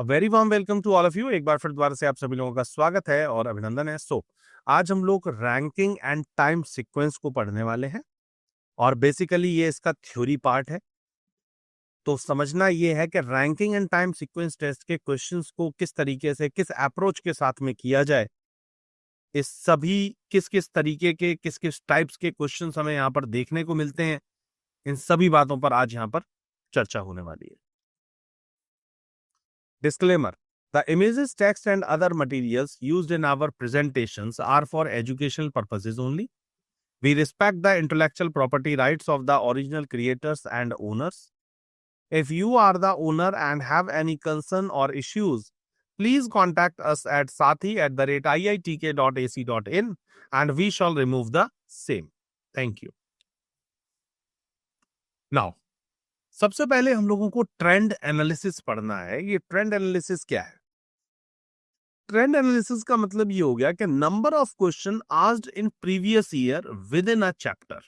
A very warm welcome to all of you. एक बार फिर दोबारा से आप सभी लोगों का स्वागत है और अभिनंदन है। आज हम लोग रैंकिंग एंड टाइम सीक्वेंस को पढ़ने वाले हैं और बेसिकली ये इसका थ्योरी पार्ट है। तो समझना ये है कि ranking and time sequence test के क्वेश्चंस को किस तरीके से, किस अप्रोच के साथ में किया जाए, इस सभी किस किस तरीके के, किस किस टाइप्स के क्वेश्चंस हमें यहाँ पर देखने को मिलते हैं, इन सभी बातों पर आज यहाँ पर चर्चा होने वाली है। Disclaimer: The images, text, and other materials used in our presentations are for educational purposes only. We respect the intellectual property rights of the original creators and owners. If you are the owner and have any concern or issues, please contact us at sathi@iitk.ac.in and we shall remove the same. Thank you. Now, सबसे पहले हम लोगों को trend analysis पढ़ना है। ये trend analysis क्या है? ट्रेंड एनालिसिस का मतलब ये हो गया कि number of question asked in previous year with in a chapter.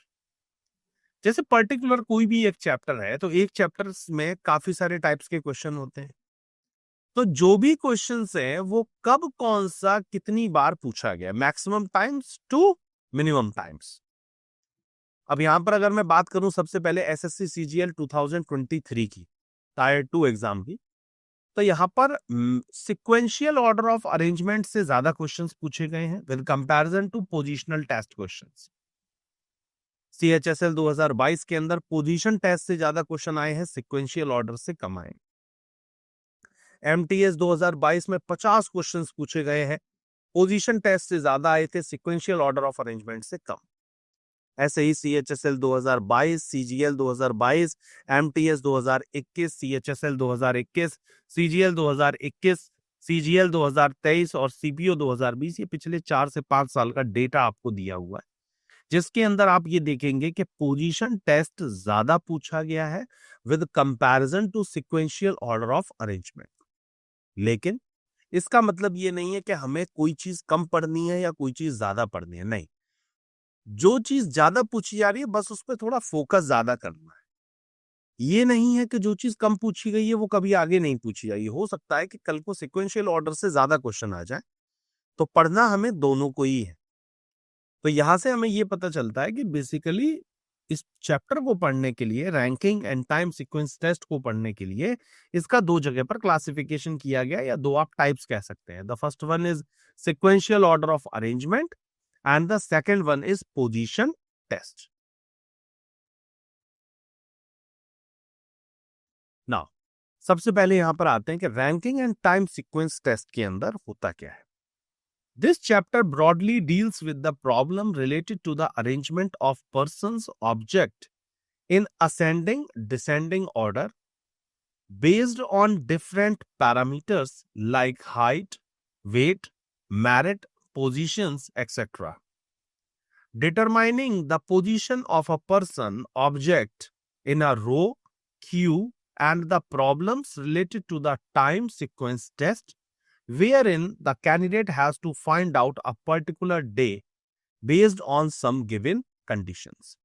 जैसे पर्टिकुलर कोई भी एक चैप्टर है तो एक चैप्टर में काफी सारे टाइप्स के क्वेश्चन होते हैं। तो जो भी क्वेश्चंस हैं वो कब, कौन सा, कितनी बार पूछा गया, maximum times to minimum times. अब यहां पर अगर मैं बात करूं सबसे पहले एसएससी सीजीएल 2023 की टायर 2 एग्जाम की, तो यहाँ पर सिक्वेंशियल ऑर्डर ऑफ अरेंजमेंट से ज्यादा क्वेश्चंस पूछे गए हैं with comparison to positional test questions. CHSL 2022 के अंदर पोजीशन टेस्ट से ज्यादा क्वेश्चन आए हैं, सिक्वेंशियल ऑर्डर से कम आए। एमटीएस 2022 में 50 क्वेश्चंस पूछे गए हैं, पोजीशन टेस्ट से ज्यादा आए थे, सिक्वेंशियल ऑर्डर ऑफ अरेंजमेंट से कम। ऐसे ही CHSL 2022, CGL 2022, MTS 2021, CHSL 2021, CGL 2021, CGL 2023 और सीपीओ 2020, ये पिछले 4 से 5 साल का डेटा आपको दिया हुआ है, जिसके अंदर आप ये देखेंगे कि पोजीशन टेस्ट ज्यादा पूछा गया है with comparison to sequential order of arrangement. लेकिन इसका मतलब ये नहीं है कि हमें कोई चीज कम पढ़नी है या कोई चीज ज्यादा पढ़नी है, नहीं। जो चीज ज्यादा पूछी जा रही है बस उस पर थोड़ा फोकस ज्यादा करना है। ये नहीं है कि जो चीज कम पूछी गई है वो कभी आगे नहीं पूछी जाएगी। हो सकता है कि कल को सिक्वेंशियल ऑर्डर से ज्यादा क्वेश्चन आ जाए, तो पढ़ना हमें दोनों को ही है। तो यहां से हमें ये पता चलता है कि बेसिकली इस चैप्टर को पढ़ने के लिए, ranking and time sequence test को पढ़ने के लिए, इसका दो जगह पर क्लासिफिकेशन किया गया, या दो आप टाइप्स कह सकते हैं। The first one is sequential order of arrangement and the second one is position test. Now, सबसे पहले यहां पर आते हैं कि ranking and time sequence test के अंदर होता क्या है। This chapter broadly deals with the problem related to the arrangement of persons object in ascending descending order based on different parameters like height, weight, merit, positions, etc. Determining the position of a person object in a row, queue, and the problems related to the time sequence test, wherein the candidate has to find out a particular day based on some given conditions.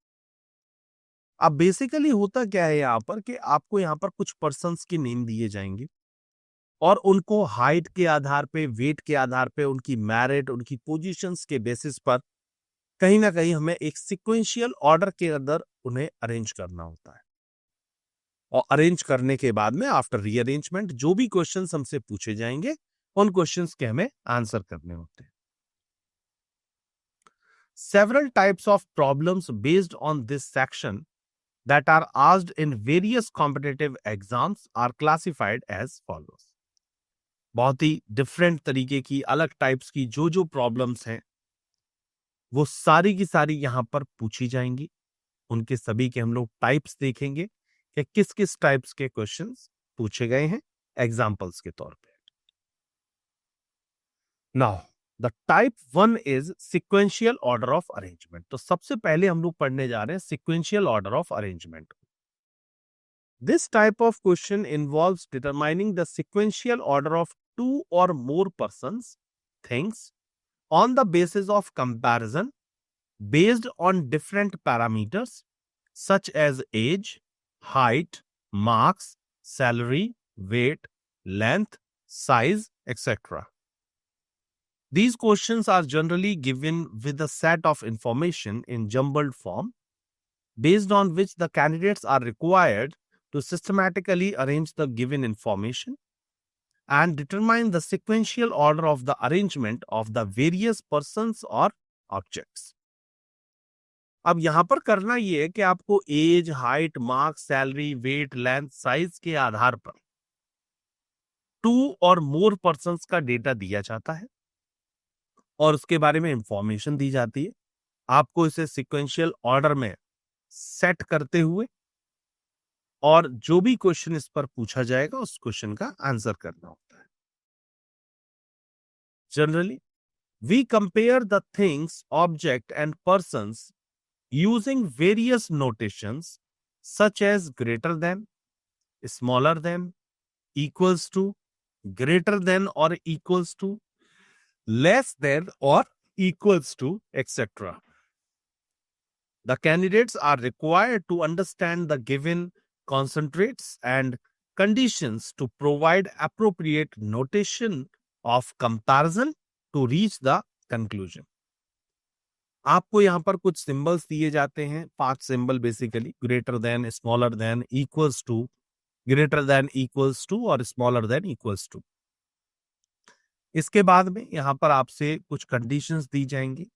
अब basically होता क्या है यहाँ पर कि आपको यहाँ पर कुछ पर्सन्स की नेम दिए जाएंगे और उनको हाइट के आधार पे, वेट के आधार पे, उनकी मैरिट, उनकी पोजीशंस के बेसिस पर कहीं ना कहीं हमें एक सिक्वेंशियल ऑर्डर के अंदर उन्हें अरेंज करना होता है। और अरेंज करने के बाद में आफ्टर रीअरेंजमेंट जो भी क्वेश्चंस हमसे पूछे जाएंगे उन क्वेश्चंस के हमें आंसर करने होते हैं। Several types of problems based on this section that are asked in various competitive exams are classified as follows. बहुत ही डिफरेंट तरीके की, अलग टाइप्स की जो प्रॉब्लम्स हैं वो सारी की सारी यहां पर पूछी जाएंगी। उनके सभी के हम लोग टाइप्स देखेंगे कि किस किस टाइप्स के क्वेश्चंस पूछे गए हैं एग्जांपल्स के तौर पे। Now the type 1 is sequential order of arrangement. तो सबसे पहले हम लोग पढ़ने जा रहे हैं sequential order of arrangement. This type of question involves determining the sequential order of two or more persons, things on the basis of comparison based on different parameters such as age, height, marks, salary, weight, length, size, etc. These questions are generally given with a set of information in jumbled form, based on which the candidates are required to systematically arrange the given information and determine the sequential order of the arrangement of the various persons or objects. अब यहां पर करना यह है कि आपको age, height, marks, salary, weight, length, size के आधार पर 2 और मोर पर्संस का डेटा दिया जाता है और उसके बारे में इंफॉर्मेशन दी जाती है। आपको इसे सिक्वेंशियल ऑर्डर में सेट करते हुए और जो भी क्वेश्चन इस पर पूछा जाएगा उस क्वेश्चन का आंसर करना होता है। Generally we compare the things, object and persons using various notations such as greater than, smaller than, equals to, greater than or equals to, less than or equals to, etc. The candidates are required to understand the given concentrates and conditions to provide appropriate notation of comparison to reach the conclusion. आपको यहां पर कुछ symbols दिए जाते हैं, 5 symbol basically, greater than, smaller than, equals to, greater than, equals to और smaller than, equals to. इसके बाद में यहां पर आपसे कुछ कंडीशंस दी जाएंगी,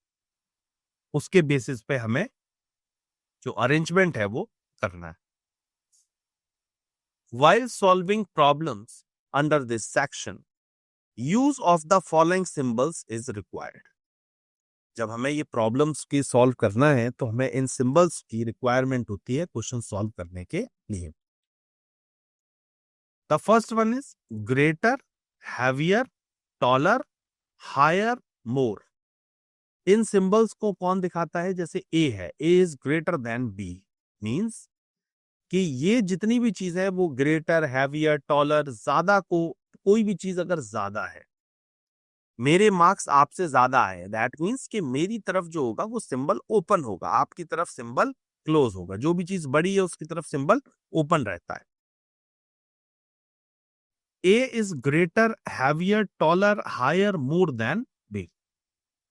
उसके बेसिस पे हमें जो अरेंजमेंट है वो करना है। While solving problems under this section, use of the following symbols is required. जब हमें ये प्रॉब्लम्स की सॉल्व करना है तो हमें इन सिंबल्स की रिक्वायरमेंट होती है क्वेश्चन सॉल्व करने के लिए। The first one is greater, heavier, taller, higher, more. इन सिंबल्स को कौन दिखाता है? जैसे ए है, A is greater than B, means कि ये जितनी भी चीज है वो ग्रेटर, हैवियर, टॉलर, ज्यादा को, कोई भी चीज अगर ज्यादा है, मेरे मार्क्स आपसे ज्यादा है, दैट मीन्स कि मेरी तरफ जो होगा वो सिंबल ओपन होगा, आपकी तरफ सिंबल क्लोज होगा। जो भी चीज बड़ी है उसकी तरफ सिंबल ओपन रहता है। A is greater, heavier, taller, higher, more than B.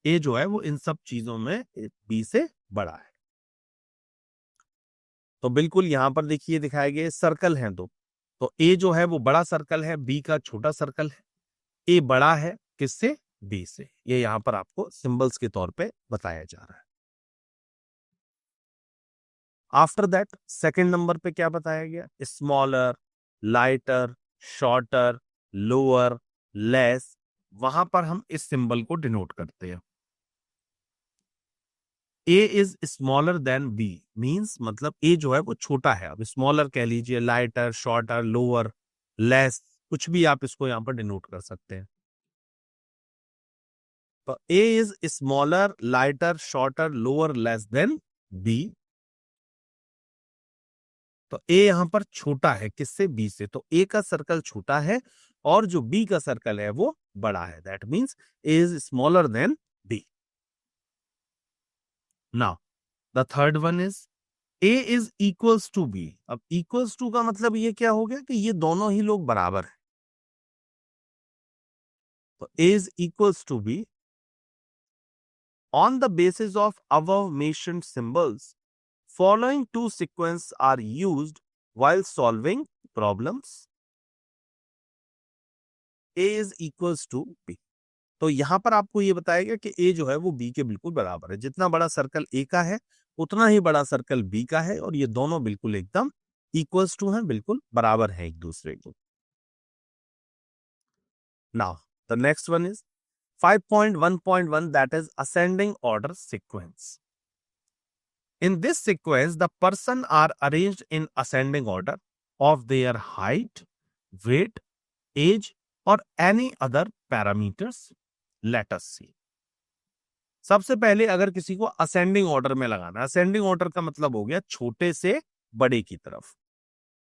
A जो है वो इन सब चीजों में बी से बड़ा है। तो बिल्कुल यहां पर देखिए दिखाए गए सर्कल हैं दो, तो ए जो है वो बड़ा सर्कल है, बी का छोटा सर्कल है। ए बड़ा है किससे? बी से। ये यहां पर आपको सिंबल्स के तौर पे बताया जा रहा है। आफ्टर दैट सेकंड नंबर पे क्या बताया गया? Smaller, lighter, shorter, lower, less. वहां पर हम इस सिंबल को डिनोट करते हैं। A is smaller than B, means मतलब ए जो है वो छोटा है। अब स्मॉलर कह लीजिए, लाइटर, शॉर्टर, लोअर, लेस, कुछ भी आप इसको यहां पर डिनोट कर सकते हैं। तो A is smaller, lighter, shorter, lower, less than B. तो ए यहां पर छोटा है किससे? बी से। तो ए का सर्कल छोटा है और जो बी का सर्कल है वो बड़ा है, that means A is smaller than B. Now the third one is A is equals to B. अब इक्वल्स टू का मतलब ये क्या हो गया कि ये दोनों ही लोग बराबर हैं। तो A is equals to B on the basis of above mentioned symbols. Following two sequences are used while solving problems. A is equals to B. तो यहां पर आपको ये बताएगा कि A जो है वो B के बिल्कुल बराबर है। जितना बड़ा सर्कल A का है उतना ही बड़ा सर्कल B का है और ये दोनों बिल्कुल एकदम इक्वल्स टू हैं, बिल्कुल बराबर है एक दूसरे को। Now the next one is 5.1.1, that is ascending order sequence. In this sequence, the person are arranged in ascending order of their height, weight, age or any other parameters. Let us see. सबसे पहले अगर किसी को ascending order में लगाना, ascending order का मतलब हो गया छोटे से बड़े की तरफ।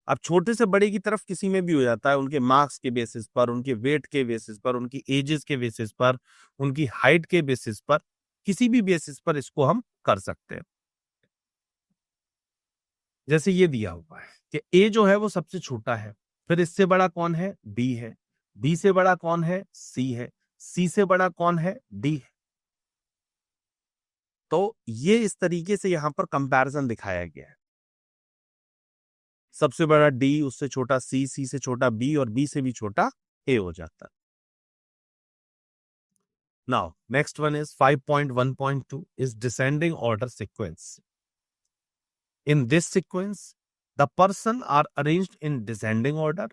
अब छोटे से बड़े की तरफ किसी में भी हो जाता है, उनके मार्क्स के बेसिस पर, उनके वेट के बेसिस पर, उनकी एजेस के बेसिस पर, उनकी हाइट के बेसिस पर, किसी भी बेसिस पर इसको हम कर सकते हैं। जैसे ये दिया हुआ है कि ए जो है वो सबसे छोटा है, फिर इससे बड़ा कौन है? बी है, बी से बड़ा कौन है? सी है। सी से बड़ा कौन है? डी है। तो ये इस तरीके से यहां पर कंपैरिजन दिखाया गया है। सबसे बड़ा डी, उससे छोटा सी, सी से छोटा बी और बी से भी छोटा ए हो जाता है। Now, next one is 5.1.2 is descending order sequence. In this sequence, the person are arranged in descending order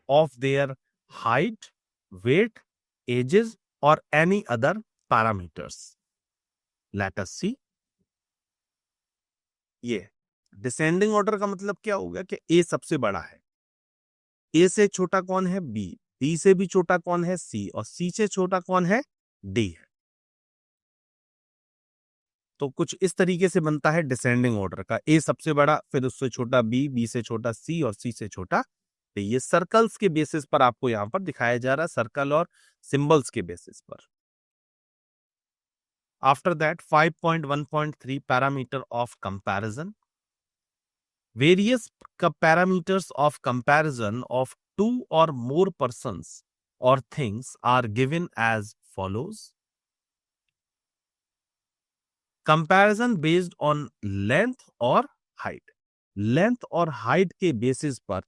of their height, weight, ages or any other parameters. Let us see. ये descending order का मतलब क्या होगा कि ए सबसे बड़ा है, ए से छोटा कौन है? बी, बी से भी छोटा कौन है? सी, और सी से छोटा कौन है? डी है। तो कुछ इस तरीके से बनता है डिसेंडिंग ऑर्डर का, ए सबसे बड़ा, फिर उससे छोटा बी, बी से छोटा सी और सी से छोटा डी। ये सर्कल्स के बेसिस पर आपको यहां पर दिखाया जा रहा है, सर्कल और सिंबल्स के बेसिस पर। After that 5.1.3 parameter of comparison. Various parameters of comparison of two or more persons or things are given as follows. Comparison based on length और height. Length और height के basis पर,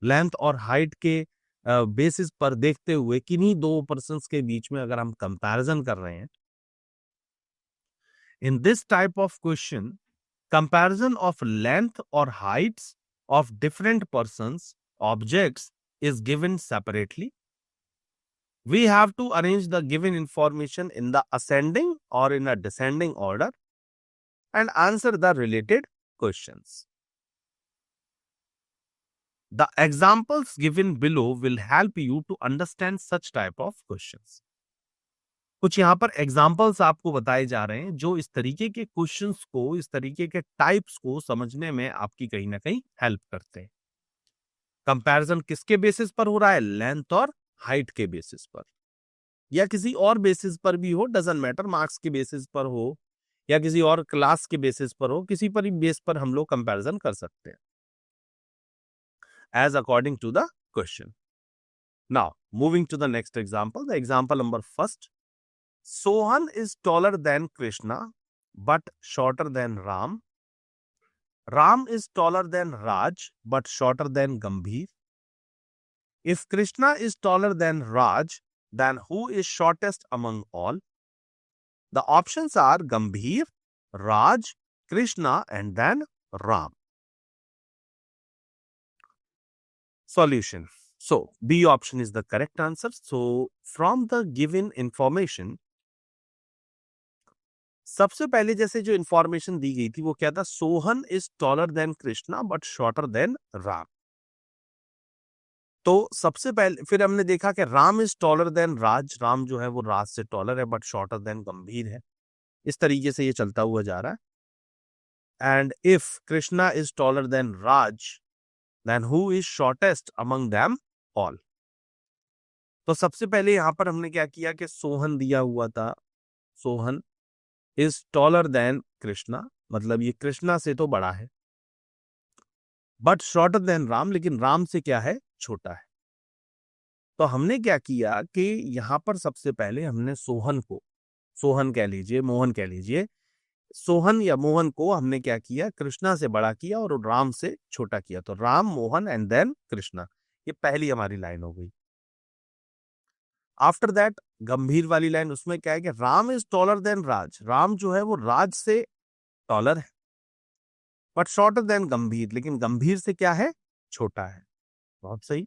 length और height के basis पर देखते हुए किन्हीं दो persons के बीच में अगर हम comparison कर रहे हैं, in this type of question, comparison of length or heights of different persons, objects is given separately. We have to arrange the given information in the ascending or in a descending order and answer the related questions. The examples given below will help you to understand such type of questions. कुछ यहाँ पर examples आपको बताए जा रहे हैं जो इस तरीके के क्वेश्चंस को, इस तरीके के टाइप्स को समझने में आपकी कहीं ना कहीं हेल्प करते हैं। कंपैरिजन किसके बेसिस पर हो रहा है? लेंथ और हाइट के बेसिस पर, या किसी और बेसिस पर भी हो, डजंट मैटर, मार्क्स के बेसिस पर हो या किसी और क्लास के बेसिस पर हो, किसी पर भी बेस पर हम लोग कंपैरिजन कर सकते हैं as according to the question. Now moving to the next example, the example number first. Sohan is taller than Krishna but shorter than Ram. Ram is taller than Raj but shorter than Gambhir. If Krishna is taller than Raj, then who is shortest among all? The options are Gambhir, Raj, Krishna and then Ram. Solution. So, B option is the correct answer. So, from the given information, सबसे पहले जैसे जो information दी गई थी वो क्या था? Sohan is taller then Krishna but shorter than Ram. तो सबसे पहले फिर हमने देखा कि राम इज टॉलर देन राज, राम जो है वो राज से टॉलर है बट शॉर्टर देन गंभीर है। इस तरीके से ये चलता हुआ जा रहा है। And if Krishna is taller than Raj, then who is shortest among them all? तो सबसे पहले यहां पर हमने क्या किया कि सोहन दिया हुआ था, Sohan is taller then Krishna, मतलब ये कृष्णा से तो बड़ा है, बट शॉर्टर देन राम, लेकिन राम से क्या है? छोटा है। तो हमने क्या किया कि यहां पर सबसे पहले हमने सोहन को, सोहन कह लीजिए, मोहन कह लीजिए, सोहन या मोहन को हमने क्या किया? कृष्णा से बड़ा किया और राम से छोटा किया। तो राम, मोहन एंड देन कृष्णा, ये पहली हमारी लाइन हो गई। आफ्टर दैट गंभीर वाली लाइन, उसमें क्या है कि राम इज टॉलर देन राज, राम जो है वो राज से टॉलर है बट शॉर्टर देन गंभीर, लेकिन गंभीर से क्या है? छोटा है। बहुत सही।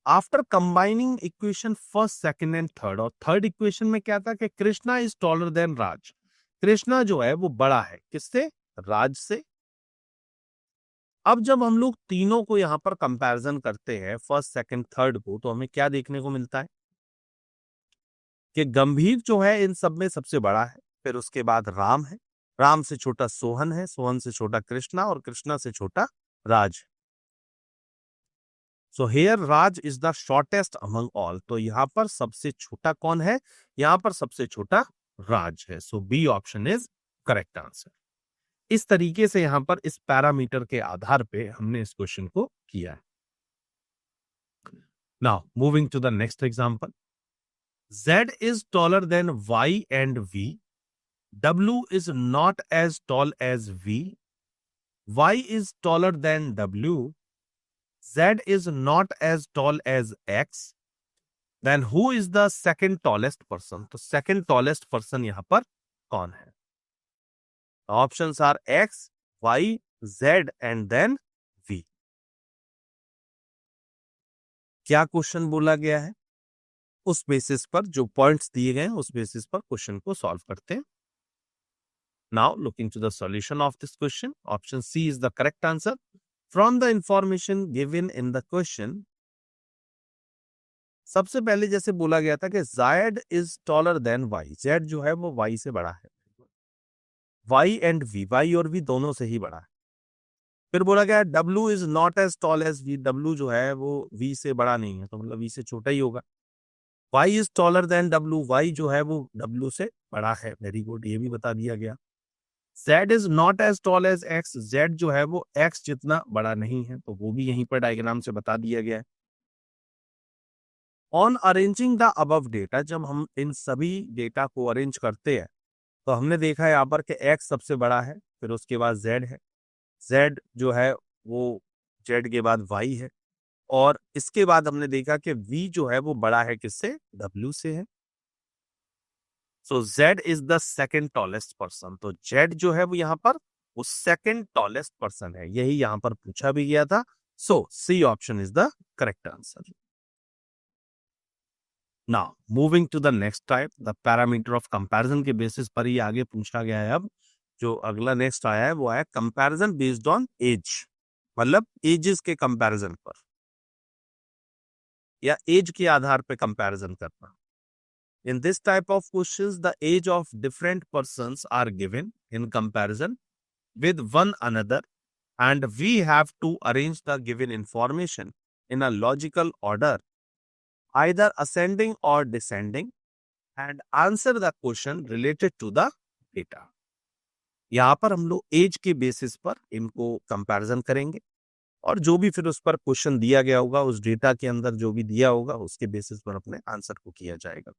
After combining equation first, second and third, और थर्ड इक्वेशन में क्या था कि कृष्णा इज टॉलर देन राज, कृष्णा जो है वो बड़ा है किससे? राज से। अब जब हम लोग तीनों को यहां पर कंपैरिजन करते हैं, फर्स्ट, सेकंड, थर्ड को, तो हमें क्या देखने को मिलता है कि गंभीर जो है इन सब में सबसे बड़ा है, फिर उसके बाद राम है, राम से छोटा सोहन है, सोहन से छोटा कृष्णा और कृष्णा से छोटा Raj. So here Raj is the shortest among all. तो यहां पर सबसे छोटा कौन है? यहां पर सबसे छोटा राज है। So B option is correct answer. इस तरीके से यहां पर इस पैरामीटर के आधार पे हमने इस क्वेश्चन को किया है. Now moving to the next example. Z is taller than Y and V. W is not as tall as V. Y is taller than W. Z is not as tall as X. Then who is the second tallest person? तो second tallest person यहां पर कौन है? Options are X, Y, Z and then V. क्या question बोला गया है? उस बेसिस पर जो पॉइंट्स दिए गए हैं उस बेसिस पर क्वेश्चन को सॉल्व करते हैं. Now looking to the solution of this question, option C is the correct answer. From the information given in the question, सबसे पहले जैसे बोला गया था कि Z is taller than Y. Z जो है वो Y से बड़ा है. Y and V, Y और V दोनों से ही बड़ा है. फिर बोला गया W is not as tall as V. W जो है वो V से बड़ा नहीं है, तो मतलब V से छोटा ही होगा. Y is taller than W. Y जो है वो W से बड़ा है. वेरी गुड, ये भी बता दिया गया. Z is not as tall as X. Z जो है वो X जितना बड़ा नहीं है, तो वो भी यहीं पर डायग्राम से बता दिया गया है. On arranging the above data, जब हम इन सभी डेटा को अरेंज करते हैं तो हमने देखा है यहाँ पर कि X सबसे बड़ा है, फिर उसके बाद Z है. Z जो है वो Z के बाद Y है, और इसके बाद हमने देखा कि V जो है वो बड़ा है किससे? W से है. सो Z is the second tallest person. तो Z जो है वो यहाँ पर वो सेकेंड टॉलेस्ट पर्सन है, यही यहाँ पर पूछा भी गया था. So C option is the correct answer. Now moving to the next type, the parameter of comparison के बेसिस पर ही आगे पूछा गया है. अब जो अगला नेक्स्ट आया है वो है कंपैरिजन बेस्ड ऑन एज, मतलब एजेस के कंपैरिजन पर या एज के आधार पर कंपैरिजन करना. In this type of questions, the age of different persons are given in comparison with one another, and we have to arrange the given information in a logical order, either ascending or descending, and answer the question related to the data. यहाँ पर हम लोग as के basis पर इनको comparison करेंगे, और जो भी फिर उस पर क्वेश्चन दिया गया होगा, उस डेटा के अंदर जो भी दिया होगा उसके बेसिस पर अपने आंसर को किया जाएगा.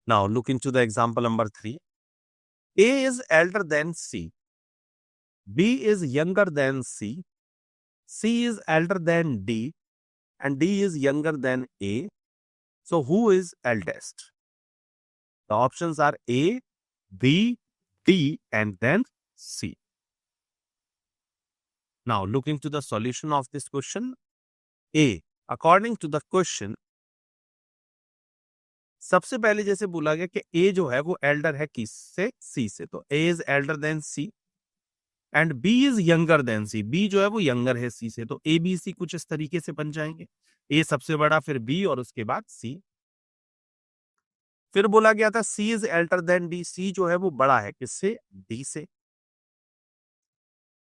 Now look into the example number 3. A is elder than C. B is younger than C. C is elder than D. And D is younger than A. So who is eldest? The options are A, B, D and then C. Now looking to the solution of this question. A. According to the question, सबसे पहले जैसे बोला गया कि ए जो है वो Elder है किससे? सी से. तो A is elder than C and B is younger than C. B जो है वो यंगर है सी से. तो ए बी सी कुछ इस तरीके से बन जाएंगे. ए सबसे बड़ा, फिर बी और उसके बाद सी. फिर बोला गया था सी इज एल्डर देन डी. सी जो है वो बड़ा है किससे? डी से.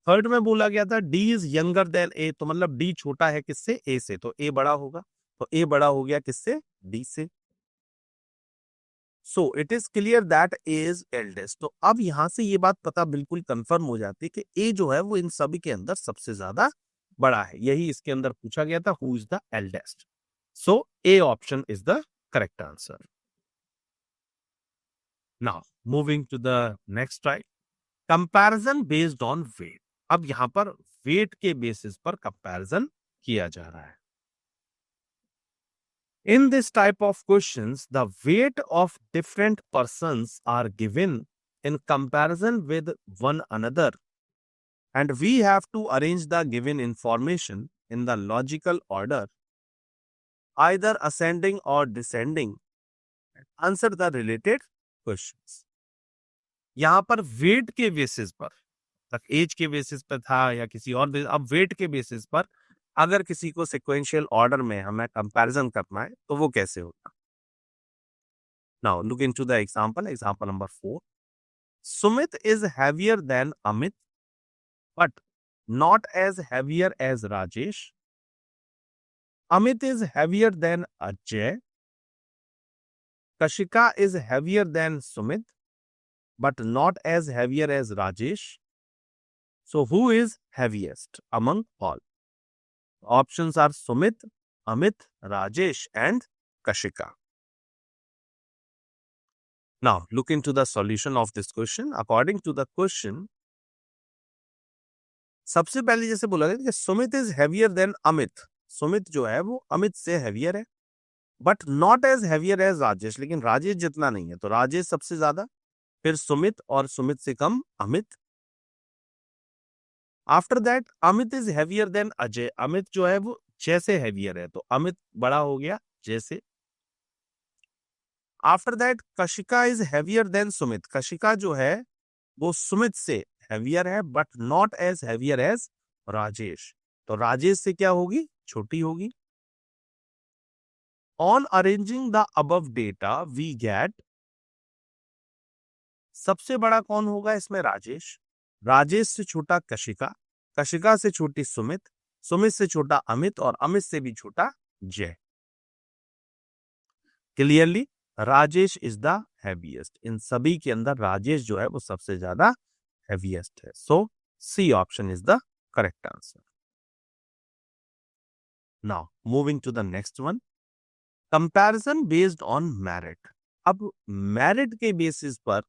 थर्ड में बोला गया था डी इज यंगर देन ए. तो मतलब डी छोटा है किससे? ए से. तो ए बड़ा होगा. तो ए बड़ा हो गया किससे? डी से. So it is clear that A is eldest. तो अब यहां से ये बात पता बिल्कुल कंफर्म हो जाती है कि ए जो है वो इन सभी के अंदर सबसे ज्यादा बड़ा है. यही इसके अंदर पूछा गया था, who is the eldest. So A option is the correct answer. Now moving to the next type, comparison based on weight. अब यहां पर वेट के बेसिस पर कंपैरिजन किया जा रहा है. In this type of questions, the weight of different persons are given in comparison with one another, and we have to arrange the given information in the logical order, either ascending or descending, and answer the related questions. यहाँ पर wait के basis पर, तक as के basis पर था या किसी और, अब वेट के बेसिस पर अगर किसी को सिक्वेंशियल ऑर्डर में हमें कंपैरिजन करना है तो वो कैसे होगा. Now look into the example number 4. Sumit is heavier than Amit but not as heavier as Rajesh. Amit is heavier than Ajay. Kashika is heavier than Sumit but not as heavier as Rajesh. So who is heaviest among all? Options are Sumit, Amit, Rajesh, and Kashika. Now look into the solution of this question. According to the question, सबसे पहले जैसे बोला गया कि Sumit is heavier than Amit, Sumit जो है वो अमित से हेवियर है, but not as heavier as Rajesh, लेकिन राजेश जितना नहीं है, तो राजेश सबसे ज्यादा, फिर सुमित और सुमित से कम Amit. After that Amit is heavier than Ajay, Amit जो है वो जय से हेवियर है, तो अमित बड़ा हो गया जय से. After that Kashika is heavier than Sumit, Kashika जो है वो सुमित से हेवियर है but not as heavier as Rajesh, तो राजेश से क्या होगी, छोटी होगी. On arranging the above data we get, सबसे बड़ा कौन होगा इसमें, राजेश, राजेश से छोटा कशिका, कशिका से छोटी सुमित, सुमित से छोटा अमित और अमित से भी छोटा Jay. Clearly Rajesh is the heaviest, इन सभी के अंदर राजेश जो है वो सबसे ज्यादा हैवीएस्ट है. So C option is the correct answer. Now moving to the next one, comparison based on merit. अब मेरिट के बेसिस पर,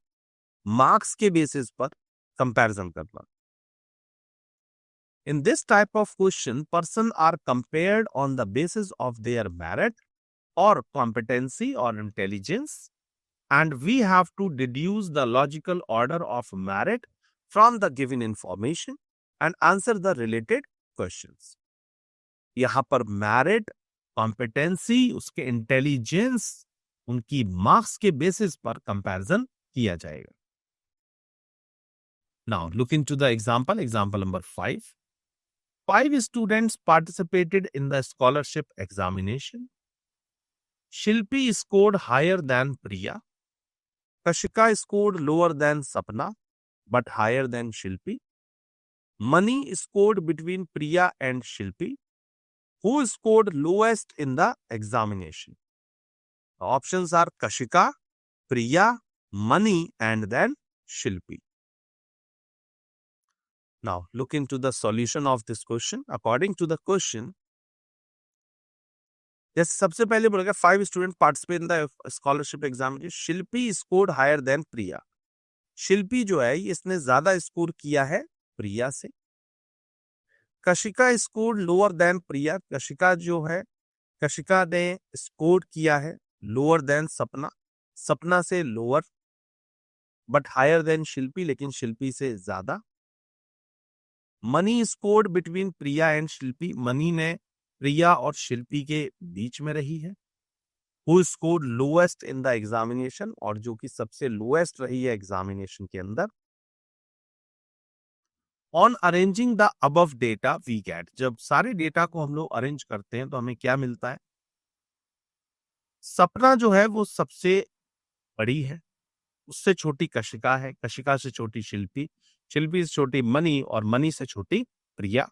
मार्क्स के बेसिस पर कंपैरिजन करना. In this type of question, person are compared on the basis of their merit or competency or intelligence, and we have to deduce the logical order of merit from the given information and answer the related questions. यहाँ पर merit, competency, उसके intelligence, उनकी marks के basis पर comparison किया जाएगा. Now look into the example, example number 5. 5 students participated in the scholarship examination. Shilpi scored higher than Priya. Kashika scored lower than Sapna, but higher than Shilpi. Mani scored between Priya and Shilpi. Who scored lowest in the examination? The options are Kashika, Priya, Mani, and then Shilpi. Now look into the solution of this question. According to the question, जैसे सबसे पहले बोला गया 5 student participate in the scholarship examination, Shilpi scored higher than Priya. Shilpi जो है इसने ज्यादा score किया है प्रिया से. Kashika scored lower than Priya, Kashika जो है, कशिका ने स्कोर किया है लोअर देन सपना, सपना से लोअर, बट हायर देन शिल्पी, लेकिन शिल्पी से ज्यादा. Money scored between Priya and Shilpi, money ने प्रिया और शिल्पी के बीच में रही है. Who scored lowest in the examination, और जो कि सबसे लोएस्ट रही है एग्जामिनेशन के अंदर. On arranging the above data we get, जब सारे डेटा को हम लोग अरेंज करते हैं तो हमें क्या मिलता है, सपना जो है वो सबसे बड़ी है, उससे छोटी कशिका है, कशिका से छोटी शिल्पी, शिल्पी से छोटी मनी और मनी से छोटी Priya.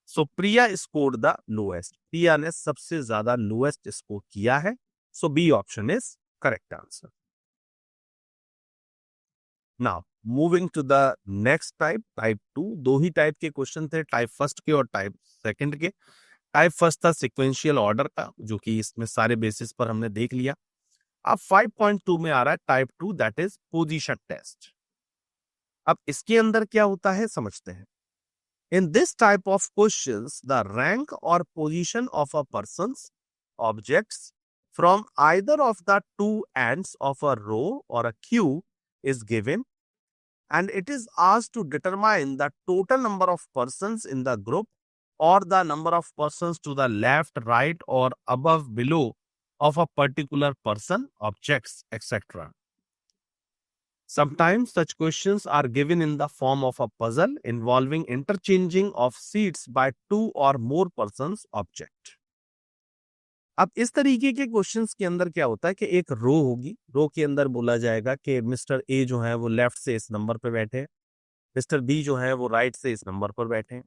So Priya scored the lowest, Priya ने सबसे ज्यादा लोएस्ट स्कोर किया है. So B option is correct answer. Now moving to the next type, type 2. दो ही टाइप के क्वेश्चन थे, टाइप फर्स्ट के और टाइप सेकंड के. टाइप फर्स्ट था सिक्वेंशियल ऑर्डर का, जो कि इसमें सारे बेसिस पर हमने देख लिया. अब 5.2 में आ रहा है type 2, that is position test. अब इसके अंदर क्या होता है समझते हैं. In this type of questions, the rank or position of a person's objects from either of the two ends of a row or a queue is given, and it is asked to determine the total number of persons in the group or the number of persons to the left, right, or above, below of a particular person, objects, etc. Sometimes such questions are given in the form of a puzzle involving interchanging of seats by two or more persons object. अब इस तरीके के questions के अंदर क्या होता है कि एक रो होगी, रो के अंदर बोला जाएगा कि मिस्टर ए जो है वो लेफ्ट से इस नंबर पर बैठे, मिस्टर बी जो है वो राइट से इस नंबर पर बैठे,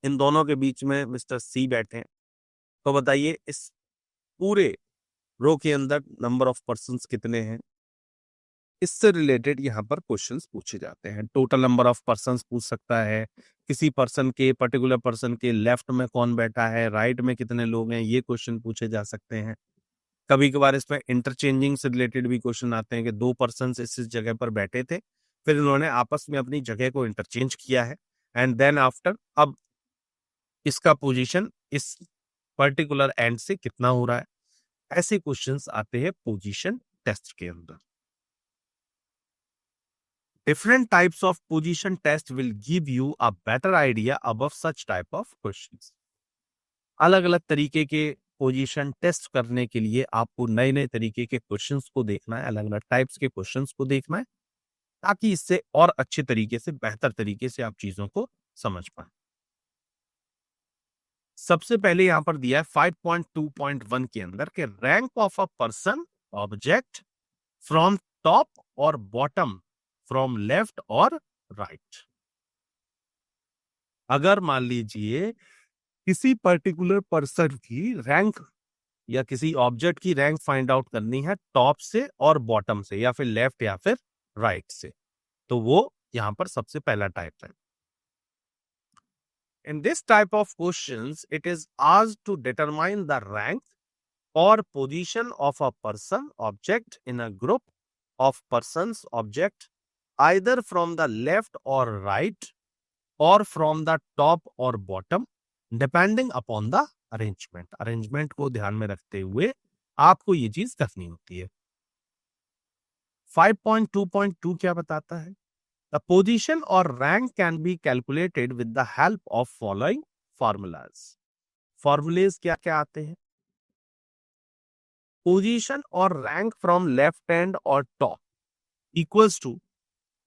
इन दोनों के बीच में मिस्टर सी बैठे. तो बताइए इस पूरे रो के अंदर नंबर ऑफ पर्संस कितने हैं. इससे रिलेटेड यहाँ पर क्वेश्चंस पूछे जाते हैं। टोटल नंबर ऑफ पर्सन्स पूछ सकता है, किसी पर्सन के पर्टिकुलर पर्सन के लेफ्ट में कौन बैठा है, राइट में कितने लोग हैं, ये क्वेश्चन पूछे जा सकते हैं। कभी कभार इसमें इंटरचेंजिंग से रिलेटेड भी क्वेश्चन आते हैं कि दो पर्सन इस जगह पर बैठे थे, फिर इन्होंने आपस में अपनी जगह को इंटरचेंज किया है, एंड देन आफ्टर अब इसका पोजीशन इस पर्टिकुलर एंड से कितना हो रहा है। ऐसे क्वेश्चंस आते हैं पोजीशन टेस्ट के अंदर। Different types of position test will give you a better idea above such type of questions. अलग अलग तरीके के पोजीशन टेस्ट करने के लिए आपको नए नए तरीके के क्वेश्चंस को देखना है, अलग अलग टाइप्स के क्वेश्चंस को देखना है, ताकि इससे और अच्छे तरीके से, बेहतर तरीके से आप चीजों को समझ पाए। सबसे पहले यहां पर दिया है 5.2.1 के अंदर के rank of a person object from top और बॉटम, फ्रॉम लेफ्ट और राइट। अगर मान लीजिए किसी पर्टिकुलर पर्सन की रैंक या किसी ऑब्जेक्ट की रैंक फाइंड आउट करनी है टॉप से और बॉटम से, या फिर लेफ्ट या फिर राइट से, तो वो यहां पर सबसे पहला टाइप है। In this type of questions, it is asked to determine the rank or position of a person object in a group of persons object either from the left or right or from the top or bottom depending upon the arrangement. Arrangement को ध्यान में रखते हुए आपको ये चीज करनी होती है। 5.2.2 क्या बताता है? The position or rank can be calculated with the help of following formulas. Formulas क्या क्या आते हैं? Position or rank from left hand or top equals to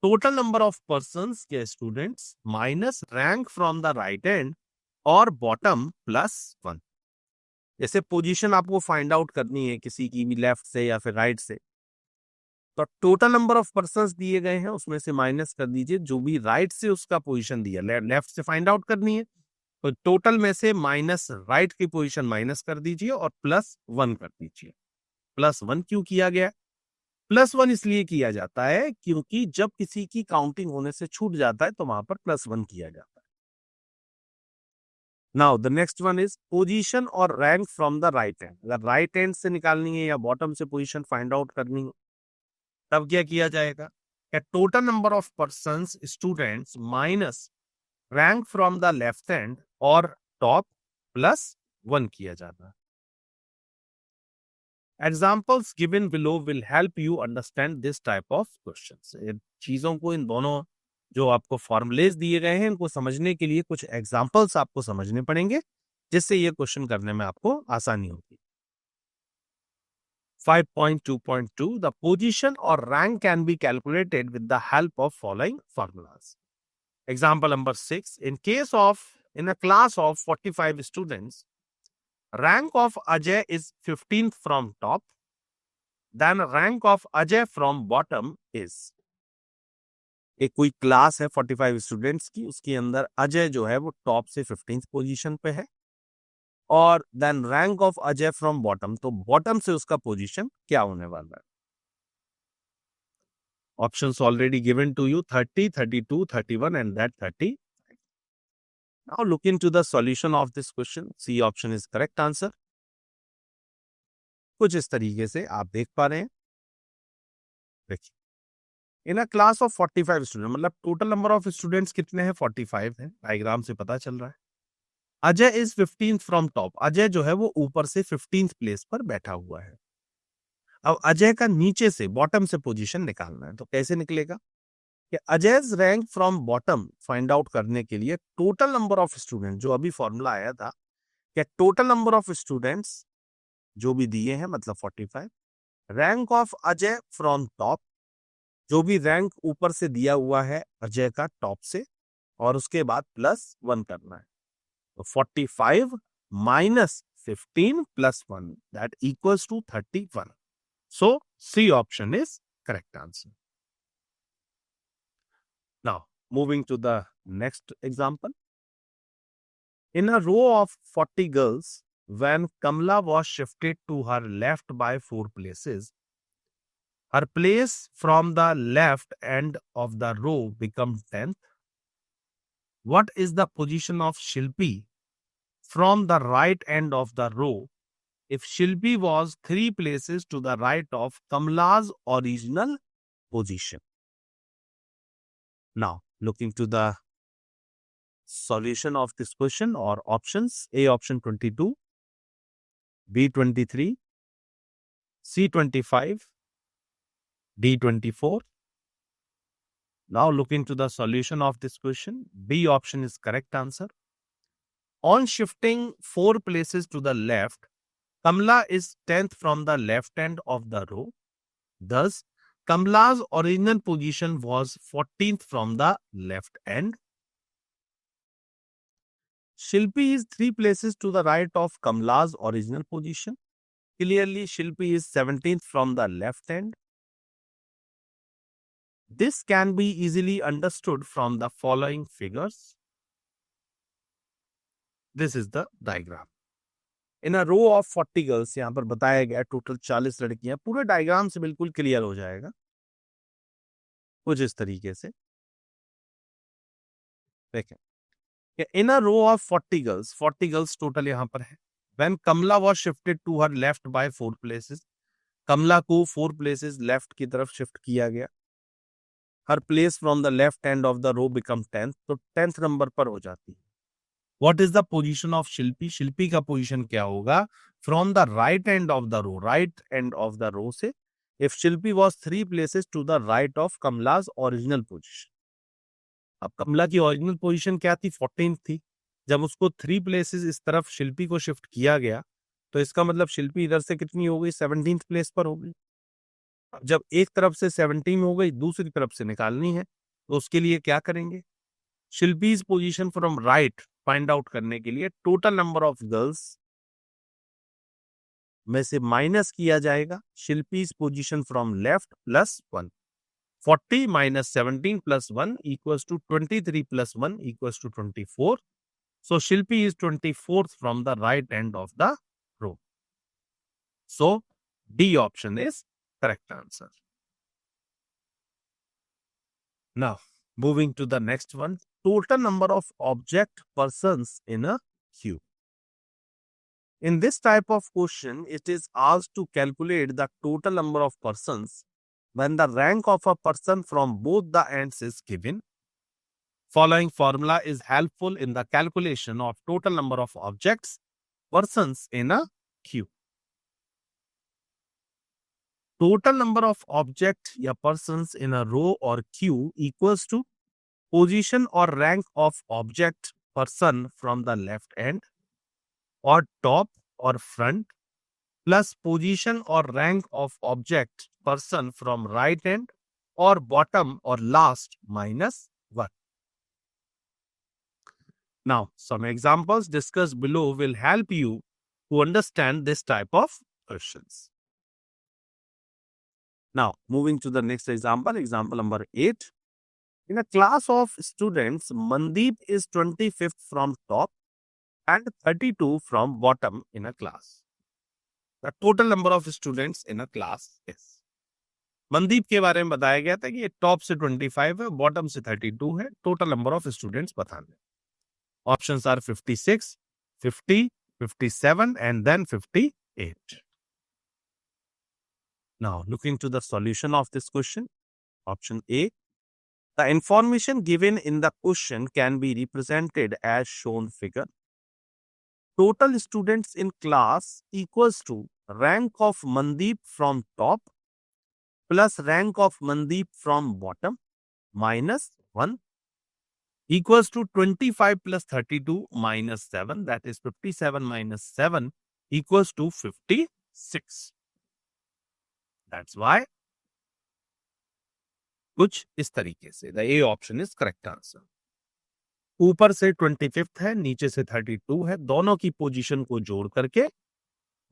total number of persons या students minus rank from the right hand और bottom plus 1. जैसे position आपको find out करनी है किसी की भी लेफ्ट से या फिर राइट से, तो टोटल नंबर ऑफ पर्संस दिए गए हैं, उसमें से माइनस कर दीजिए जो भी राइट से उसका पोजीशन दिया, लेफ्ट से फाइंड आउट करनी है तो टोटल में से माइनस राइट की पोजीशन माइनस कर दीजिए और प्लस 1 कर दीजिए। प्लस 1 क्यों किया गया? प्लस 1 इसलिए किया जाता है क्योंकि जब किसी की काउंटिंग होने से छूट जाता है तो वहां पर प्लस 1 किया जाता है। Now the next one is position और rank from the right hand. अगर राइट हैंड से निकालनी है या बॉटम से पोजीशन फाइंड आउट करनी है तब क्या किया जाएगा? Total number of persons students minus rank from the left hand और टॉप प्लस 1 किया जाता है। Examples given below will help you understand this type of questions. चीजों को, इन दोनों जो आपको फॉर्मुलेज दिए गए हैं इनको समझने के लिए कुछ एग्जाम्पल्स आपको समझने पड़ेंगे, जिससे ये क्वेश्चन करने में आपको आसानी होगी। 5.2.2 The position or rank can be calculated with the help of following formulas. Example number 6. In a class of 45 students, rank of Ajay is 15th from top, then rank of Ajay from bottom is. एक कोई class है 45 students की, उसके अंदर अजय जो है वो top से 15th पोजीशन पे है, और then rank of Ajay from bottom, तो बॉटम से उसका पोजीशन क्या होने वाला है? Options already given to you, 30, 32, 31 and that 30. Now look into the solution of this question. C option is correct answer. कुछ इस तरीके से आप देख पा रहे हैं। देखिए, इन अ क्लास ऑफ 45 स्टूडेंट, मतलब टोटल नंबर ऑफ स्टूडेंट्स कितने हैं? 45 है, डायग्राम से पता चल रहा है। Ajay is 15th from top, Ajay जो है वो ऊपर से 15th प्लेस पर बैठा हुआ है। अब अजय का नीचे से, बॉटम से पोजीशन निकालना है, तो कैसे निकलेगा कि Ajay's rank from bottom find out करने के लिए टोटल नंबर ऑफ स्टूडेंट, जो अभी फॉर्मूला आया था कि टोटल नंबर ऑफ स्टूडेंट्स जो भी दिए हैं मतलब 45, rank of Ajay from top, जो भी रैंक ऊपर से दिया हुआ है अजय का टॉप से, और उसके बाद प्लस 1 करना है। तो 45 minus 15 plus 1 that equals to 31. So C option is correct answer. Now moving to the next example. In a row of 40 girls, when Kamla was shifted to her left by 4 places, Her place from the left end of the row become 10th. What is the position of Shilpi from the right end of the row if Shilpi was 3 places to the right of Kamala's original position? Now, looking to the solution of this question or options. A option 22, B 23, C 25, D 24. Now looking to the solution of this question, B option is correct answer. On shifting 4 places to the left, Kamala is 10th from the left end of the row. Thus, Kamala's original position was 14th from the left end. Shilpi is 3 places to the right of Kamala's original position. Clearly, Shilpi is 17th from the left end. This can be easily understood from the following figures. This is the diagram. In a row of 40 girls, यहाँ पर बताया गया total 40 लड़कियां, पूरे diagram से बिल्कुल clear हो जाएगा कुछ इस तरीके से. देखें, in a row of 40 girls total यहाँ पर है. When Kamala was shifted to her left by 4 places, कमला को 4 places लेफ्ट की तरफ शिफ्ट किया गया. Her place from the left end of the row become 10th, तो 10th नंबर पर हो जाती है. What is the position of Shilpi? शिल्पी का पोजीशन क्या होगा? From the right end of the row, right end of the row से, if Shilpi was 3 places to the right of Kamala's original position. अब कमला की ओरिजिनल पोजीशन क्या थी? 14th थी. जब उसको 3 प्लेसेस इस तरफ शिल्पी को शिफ्ट किया गया, तो इसका मतलब शिल्पी इधर से कितनी हो गई? 17th प्लेस पर हो गई. अब जब एक तरफ से 17 हो गई, दूसरी तरफ से निकालनी है, तो उसके लिए क्या करेंगे? Shilpi's position from right find out करने के लिए टोटल नंबर ऑफ गर्ल्स में से माइनस किया जाएगा Shilpi's position from left plus 1. 40 minus 17 plus 1 equals to 23 plus 1 equals to 24. So Shilpi is 24th from the right end of the row. So D option is correct answer. Now moving to the next one, total number of object persons in a queue. In this type of question, it is asked to calculate the total number of persons when the rank of a person from both the ends is given. Following formula is helpful in the calculation of total number of objects, persons in a queue. Total number of object या persons in a row or queue equals to position or rank of object person from the left end or top or front plus position or rank of object person from right end or bottom or last minus 1. Now, some examples discussed below will help you to understand this type of questions. Now, moving to the next example, example number 8. In a class of students, Mandeep is 25th from top and 32 from bottom in a class. The total number of students in a class is. Mandeep के बारे में बताया गया था कि ये top से 25 है, बॉटम से 32 है. टोटल नंबर ऑफ स्टूडेंट्स बताने. Options are 56, 50, 57 and then 58. Now looking to the solution of this question. Option A. The information given in the question can be represented as shown figure. Total students in class equals to rank of Mandeep from top plus rank of Mandeep from bottom minus 1 equals to 25 plus 32 minus 7, that is 57 minus 7 equals to 56. That's why कुछ इस तरीके से the A option is correct answer. ऊपर से 25th है, नीचे से 32 है, दोनों की पोजीशन को जोड़ करके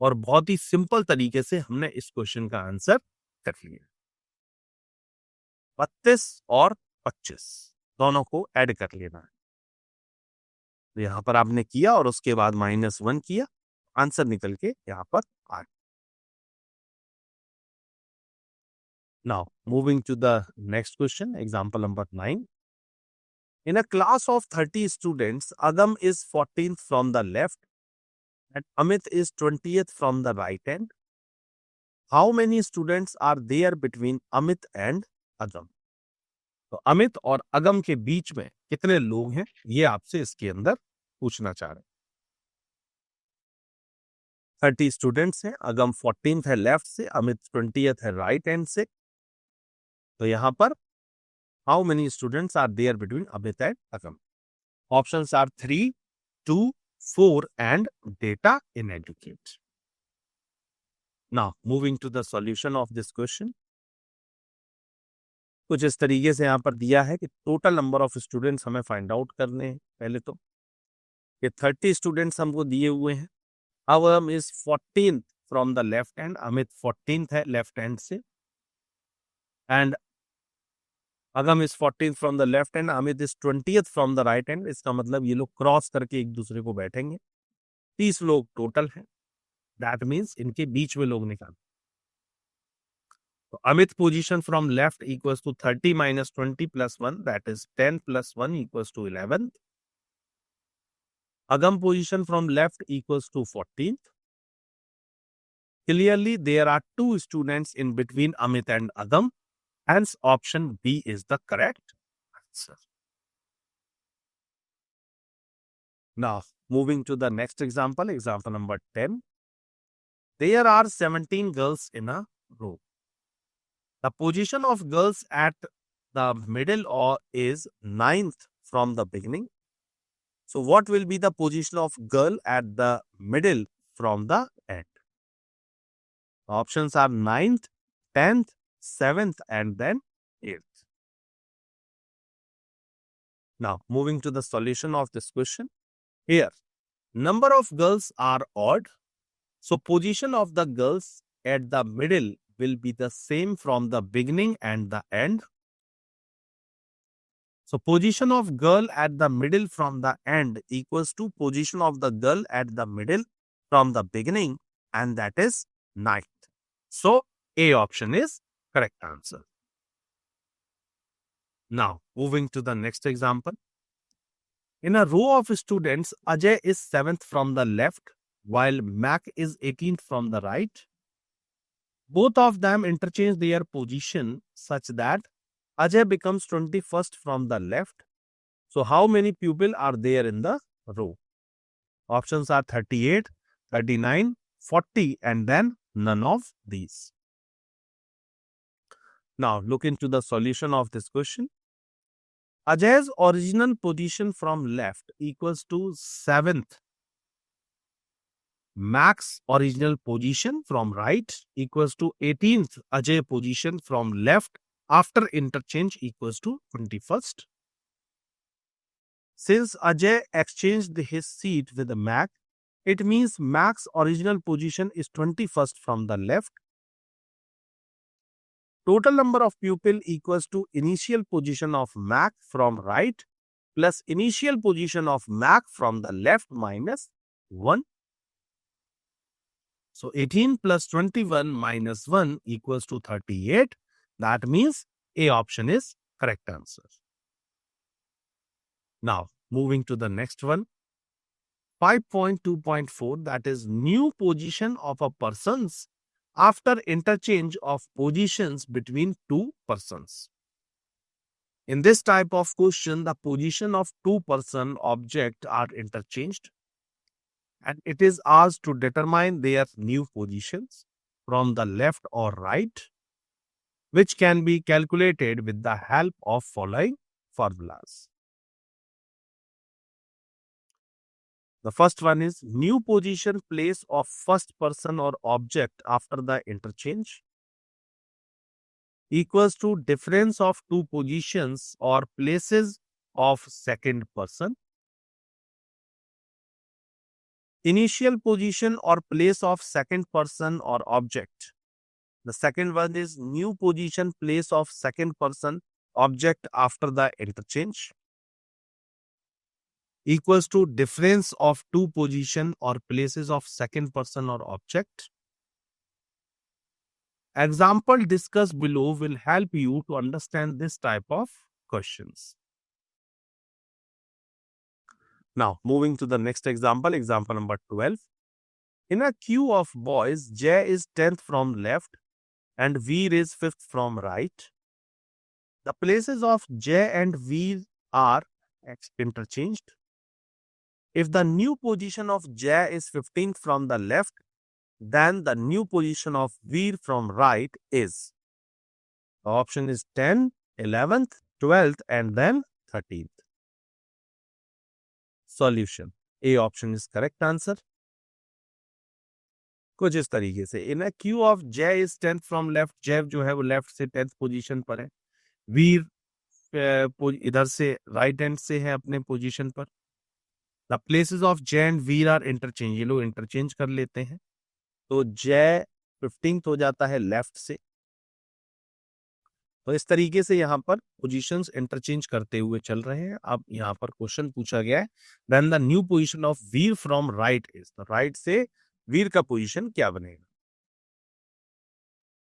और बहुत ही सिंपल तरीके से हमने इस क्वेश्चन का आंसर कर लिया. 32 और 25 दोनों को ऐड कर लेना है. तो यहां पर आपने किया और उसके बाद -1 किया, आंसर निकल के यहां पर आ गया. Now, moving to the next question, example number 9. In a class of 30 students, Agam is 14th from the left and Amit is 20th from the right hand. How many students are there between Amit and Agam? तो अमित और अगम के बीच में कितने लोग हैं, ये आपसे इसके अंदर पूछना चाह रहे हैं। 30 स्टूडेंट्स हैं, अगम 14th है लेफ्ट से, अमित 20th है राइट हैंड से। तो यहां पर how many students are there between Amit and Agam? Options are 3, 2, 4 and data inadequate. Now moving to the solution of this question. कुछ इस तरीके से यहां पर दिया है कि टोटल नंबर ऑफ स्टूडेंट्स हमें फाइंड आउट करने हैं। पहले तो कि 30 स्टूडेंट्स हमको दिए हुए हैं। अगम is 14th from the left hand, Amit 14th है लेफ्ट हैंड से, and Agam is 14th from the left hand, Amit is 20th from the right hand. इसका मतलब ये लोग क्रॉस करके एक दूसरे को बैठेंगे। 30 लोग टोटल हैं, दैट मीन्स इनके बीच में लोग निकाल। तो Amit position from left equals to 30 minus 20 plus 1, that is 10 plus 1 equals to 11. Agam position from left equals to 14th. Clearly, there are 2 students in between Amit and Agam. Hence, option B is the correct answer. Now, moving to the next example, example number 10. There are 17 girls in a row. The position of girls at the middle or is 9th from the beginning. So, what will be the position of girl at the middle from the end? Options are 9th, 10th, 7th and then 8th. Now, moving to the solution of this question. Here, number of girls are odd. So, position of the girls at the middle will be the same from the beginning and the end. So, position of girl at the middle from the end equals to position of the girl at the middle from the beginning, and that is 9th. So, A option is correct answer. Now, moving to the next example. In a row of students, Ajay is 7th from the left, while Mac is 18th from the right. Both of them interchange their position such that Ajay becomes 21st from the left. So, how many pupils are there in the row? Options are 38, 39, 40 and then none of these. Now, look into the solution of this question. Ajay's original position from left equals to 7th. Mac's original position from right equals to 18th. Ajay position from left after interchange equals to 21st. Since Ajay exchanged his seat with Mac, it means Mac's original position is 21st from the left. Total number of pupils equals to initial position of Mac from right plus initial position of Mac from the left minus 1. So, 18 plus 21 minus 1 equals to 38. That means A option is correct answer. Now, moving to the next one. 5.2.4, that is new position of a persons after interchange of positions between two persons. In this type of question, the position of two person object are interchanged and it is asked to determine their new positions from the left or right, which can be calculated with the help of following formulas. The first one is new position place of first person or object after the interchange equals to difference of two positions or places of second person. Initial position or place of second person or object. The second one is new position place of second person object after the interchange equals to difference of two position or places of second person or object. Example discussed below will help you to understand this type of questions. Now, moving to the next example, example number 12. In a queue of boys, J is 10th from left and Veer is 5th from right. The places of J and Veer are interchanged. If the new position of J is 15th from the left, then the new position of Veer from right is. The option is 10, 11th, 12th and then 13th. Solution. A option is correct answer. कुछ इस तरीके से in a queue of J is 10th from left, J जो है वो left से 10th position पर है, वीर इधर से राइट हैंड से है अपने पोजीशन पर. The places of J and Veer are interchange, ये लोग इंटरचेंज कर लेते हैं, तो जे 15th हो जाता है लेफ्ट से. तो इस तरीके से यहाँ पर पोजीशंस इंटरचेंज करते हुए चल रहे हैं. अब यहाँ पर क्वेश्चन पूछा गया है, then the new position of Veer from right is, तो राइट से वीर का पोजीशन क्या बनेगा?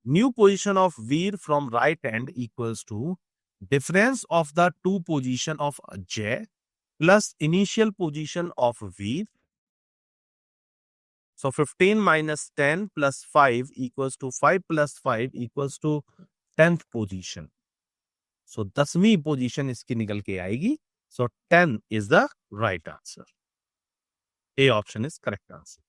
New position of Veer from right hand equals to difference of the two position of J plus initial position of Veer. So 15 minus 10 plus 5 equals to 5 plus 5 equals to 10th position. So 10वीं position इसकी निकल के आएगी. So 10 is the right answer. A option is correct answer.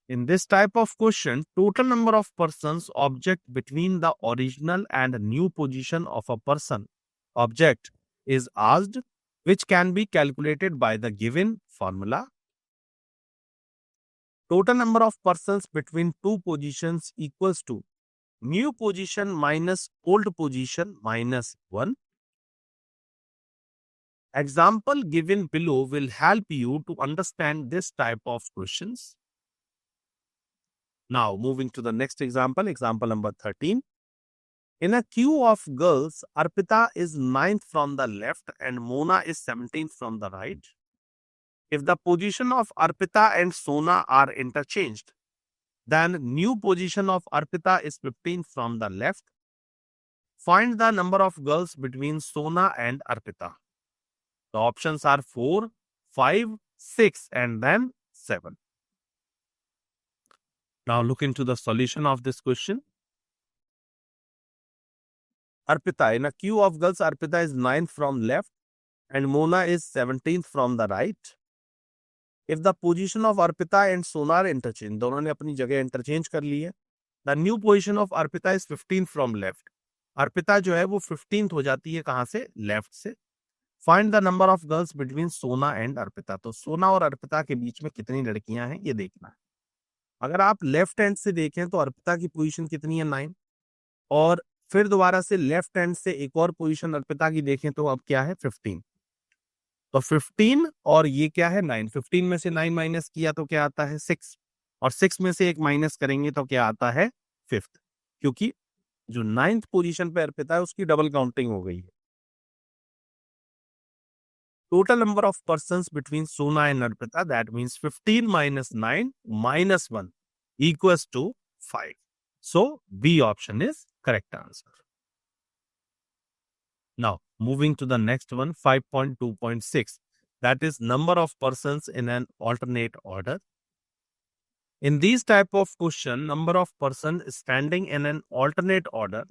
In this type of question, total number of persons object between the original and new position of a person object is asked, which can be calculated by the given formula. Total number of persons between two positions equals to new position minus old position minus 1. Example given below will help you to understand this type of questions. Now, moving to the next example, example number 13. In a queue of girls, Arpita is 9th from the left and Mona is 17th from the right. If the position of Arpita and Sona are interchanged, then new position of Arpita is 15th from the left. Find the number of girls between Sona and Arpita. The options are 4, 5, 6 and then 7. Now look into the solution of this question. Arpita, in a queue of girls, Arpita is 9th from left and Mona is 17th from the right. If the position of Arpita and Sona are interchanged, दोनों ने अपनी जगह interchange कर ली है. The new position of Arpita is 15th from left. Arpita जो है वो 15th हो जाती है कहाँ से? लेफ्ट से. Find the number of girls between Sona and Arpita. तो सोना और अर्पिता के बीच में कितनी लड़कियां हैं ये देखना है. अगर आप लेफ्ट हैंड से देखें तो अर्पिता की पोजीशन कितनी है? 9. और फिर दोबारा से लेफ्ट हैंड से एक और पोजीशन अर्पिता की देखें तो अब क्या है? 15. तो 15 और ये क्या है? 9. 15 में से 9 माइनस किया तो क्या आता है? 6. और 6 में से एक माइनस करेंगे तो क्या आता है? 5th. क्योंकि जो 9th पोजीशन पे अर्पिता है उसकी डबल काउंटिंग हो गई है. Total number of persons between Sona and Arpita, that means 15 minus 9 minus 1 equals to 5. So B option is correct answer. Now moving to the next one, 5.2.6, that is number of persons in an alternate order. In these type of question, number of persons standing in an alternate order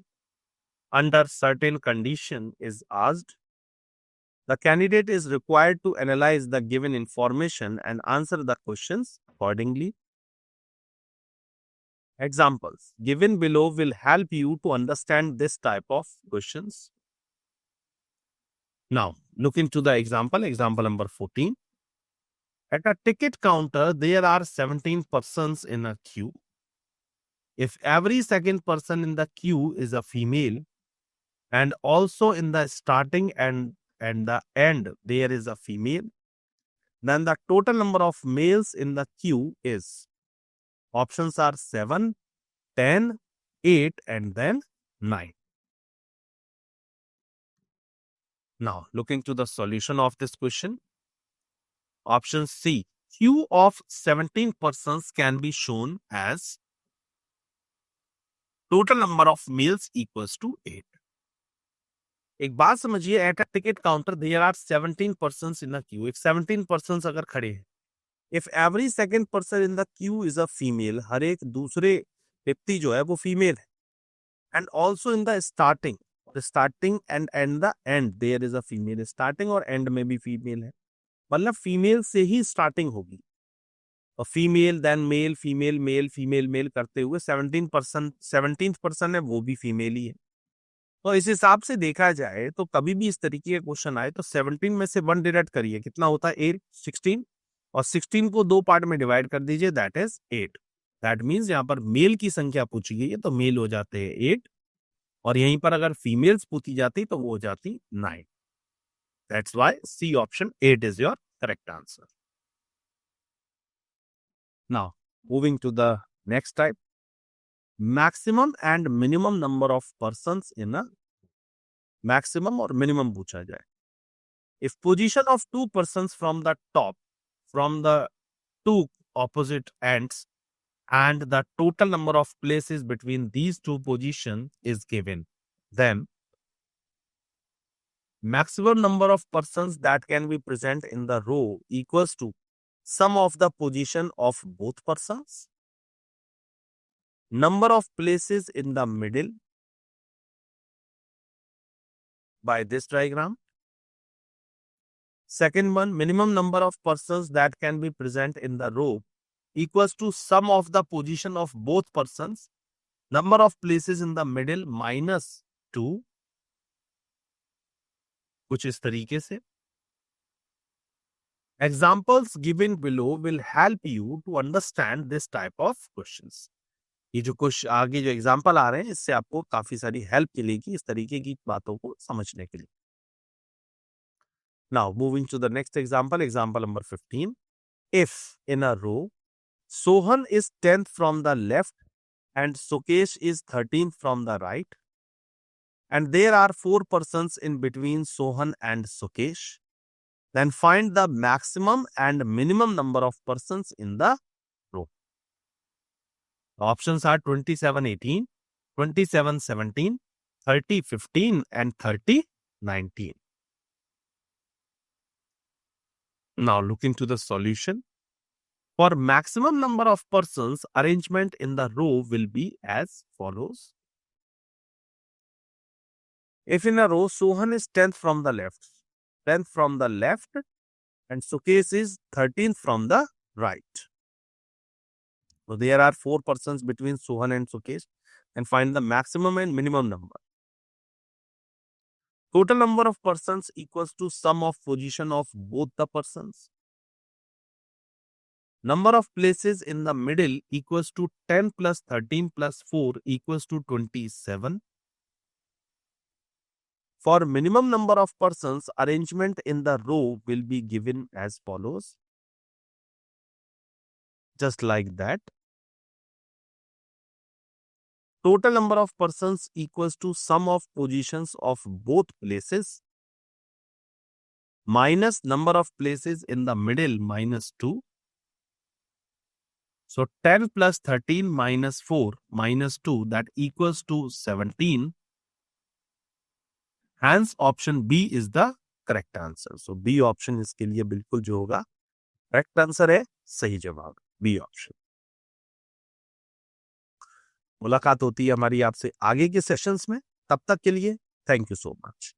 under certain condition is asked. The candidate is required to analyze the given information and answer the questions accordingly. Examples given below will help you to understand this type of questions. Now, look into the example, example number 14. At a ticket counter, there are 17 persons in a queue. If every second person in the queue is a female, and also in the starting and the end there is a female, then the total number of males in the queue is. Options are 7, 10, 8 and then 9. Now looking to the solution of this question. Option C, queue of 17 persons can be shown as total number of males equals to 8. एक बात समझिए, at a ticket counter there are 17 persons in the queue. If 17 persons अगर खड़े हैं, if every second person in the queue is a female, हर एक दूसरे व्यक्ति जो है वो फीमेल है. And also in the starting, the starting and the end there is a female. Starting और एंड में भी फीमेल है, मतलब फीमेल से ही स्टार्टिंग होगी. और female then male, female male, female male करते हुए 17 पर्सन है वो भी फीमेल ही है. तो इस हिसाब से देखा जाए तो कभी भी इस तरीके का क्वेश्चन आए तो 17 में से 1 डिडक्ट करिए, कितना होता है 8, 16, और 16 को 2 पार्ट में डिवाइड कर दीजिए, दैट इज 8. दैट मीन्स यहाँ पर मेल की संख्या पूछी गई है तो मेल हो जाते हैं 8, और यहीं पर अगर फीमेल्स पूछी जाती तो वो हो जाती 9. That's why C option 8 is your correct answer. Now moving to the next type, maximum and minimum number of persons in a, maximum और मिनिमम पूछा जाए. If position of two persons from the top, from the two opposite ends, and the total number of places between these two positions is given, then maximum number of persons that can be present in the row equals to sum of the position of both persons, number of places in the middle by this diagram. Second one, minimum number of persons that can be present in the row equals to sum of the position of both persons, number of places in the middle minus 2. कुछ इस तरीके से. Examples given below will help you to understand this type of questions. ये जो कुछ आगे जो example आ रहे हैं इससे आपको काफी सारी हेल्प मिलेगी इस तरीके की बातों को समझने के लिए. Now moving to the next example, example number 15. If in a row Sohan is 10th from the left and Sukesh is 13th from the right, and there are 4 persons in between Sohan and Sukesh, then find the maximum and minimum number of persons in the row. The options are 27-18, 27-17, 30-15 and 30-19. Now look into the solution. For maximum number of persons, arrangement in the row will be as follows. If in a row, Sohan is 10th from the left, and Sukesh is 13th from the right. So there are 4 persons between Sohan and Sukesh, and find the maximum and minimum number. Total number of persons equals to sum of position of both the persons. Number of places in the middle equals to 10 plus 13 plus 4 equals to 27. For minimum number of persons, arrangement in the row will be given as follows. Just like that. Total number of persons equals to sum of positions of both places minus number of places in the middle minus 2. So 10 plus 13 minus 4 minus 2, that equals to 17. Hence option B is the correct answer. So B option इसके लिए बिल्कुल जो होगा correct answer है, सही जवाब B option. मुलाकात होती है हमारी आपसे आगे के सेशंस में. तब तक के लिए थैंक यू सो मच.